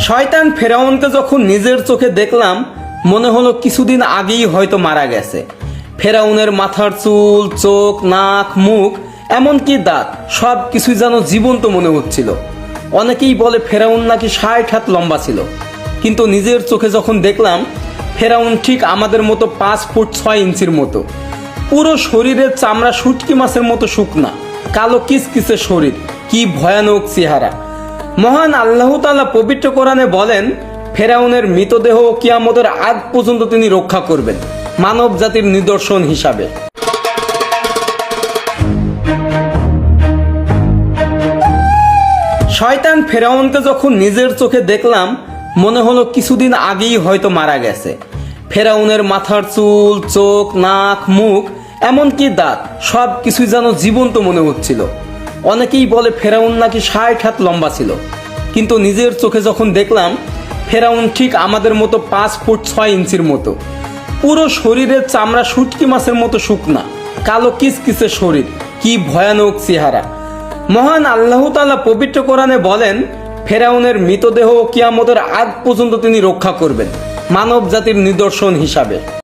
শয়তান ফেরাউনকে যখন নিজের চোখে দেখলাম মনে হলো কিছুদিন আগেই হয়তো মারা গেছে। ফেরাউনের মাথার চুল, চোখ, নাক, মুখ, এমনকি দাঁত সব কিছুই যেন জীবন্ত মনে হচ্ছিল। অনেকেই বলে ফেরাউন নাকি 60 হাত লম্বা ছিল, কিন্তু নিজের চোখে যখন দেখলাম ফেরাউন ঠিক আমাদের মতো 5 ফুট 6 ইঞ্চির মতো। পুরো শরীরের চামড়া শুটকি মাছের মতো শুকনা, কালো কিচকিচে শরীর, কি ভয়ানক চেহারা। মহান আল্লাহ তাআলা পবিত্র কোরআনে বলেন, ফেরাউনের মৃতদেহ কিয়ামতের আগ পর্যন্ত তিনি রক্ষা করবেন মানব জাতির নিদর্শন হিসাবে। শয়তান ফেরাউনকে যখন নিজের চোখে দেখলাম মনে হলো কিছুদিন আগেই হয়তো মারা গেছে। ফেরাউনের মাথার চুল, চোখ, নাক, মুখ, এমনকি দাঁত সব কিছুই যেন জীবন্ত মনে হচ্ছিল। অনেকেই বলে ফেরাউন নাকি 60 হাত লম্বা ছিল, কিন্তু নিজের চোখে যখন দেখলাম ফেরাউন ঠিক আমাদের মতো 5 ফুট 6 ইঞ্চির মতো। পুরো শরীরের চামড়া শুটকি মাছের মতো শুকনা, কালো কিচকিচে শরীর, কি ভয়ানক চেহারা। মহান আল্লাহ তাআলা পবিত্র কোরআনে বলেন, ফেরাউনের মৃতদেহ কিয়ামতের আগ পর্যন্ত তিনি রক্ষা করবেন মানব জাতির নিদর্শন হিসাবে।